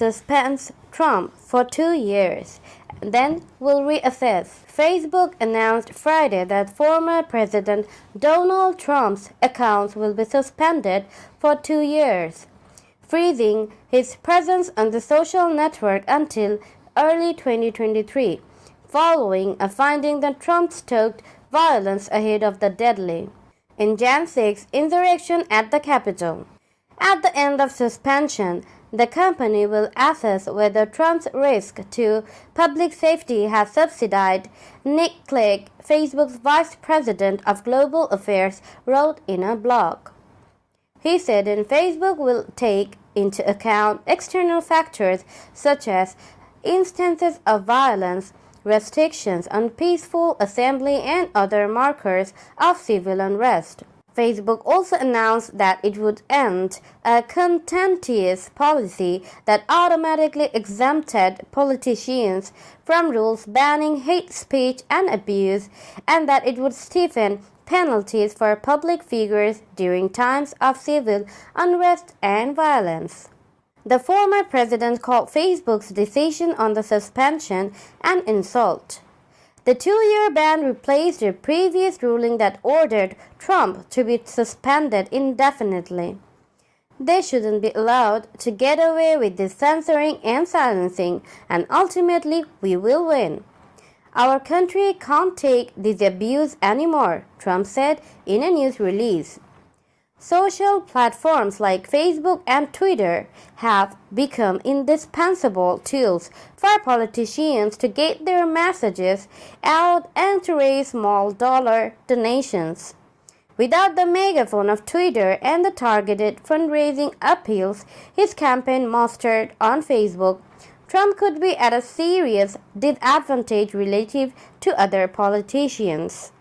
suspends Trump for 2 years, and then will reassess. Facebook announced Friday that former President Donald Trump's accounts will be suspended for 2 years, freezing his presence on the social network until early 2023, following a finding that Trump stoked violence ahead of the deadly in Jan 6 insurrection at the Capitol. At the end of suspension, the company will assess whether Trump's risk to public safety has subsided, Nick Clegg, Facebook's vice president of global affairs, wrote in a blog. He said Facebook will take into account external factors such as instances of violence, restrictions on peaceful assembly, and other markers of civil unrest. Facebook also announced that it would end a contentious policy that automatically exempted politicians from rules banning hate speech and abuse, and that it would stiffen penalties for public figures during times of civil unrest and violence. The former president called Facebook's decision on the suspension an insult. The 2-year ban replaced the previous ruling that ordered Trump to be suspended indefinitely. They shouldn't be allowed to get away with this censoring and silencing, and ultimately we will win. Our country can't take this abuse anymore, Trump said in a news release. Social platforms like Facebook and Twitter have become indispensable tools for politicians to get their messages out and to raise small-dollar donations. Without the megaphone of Twitter and the targeted fundraising appeals his campaign mustered on Facebook, Trump could be at a serious disadvantage relative to other politicians.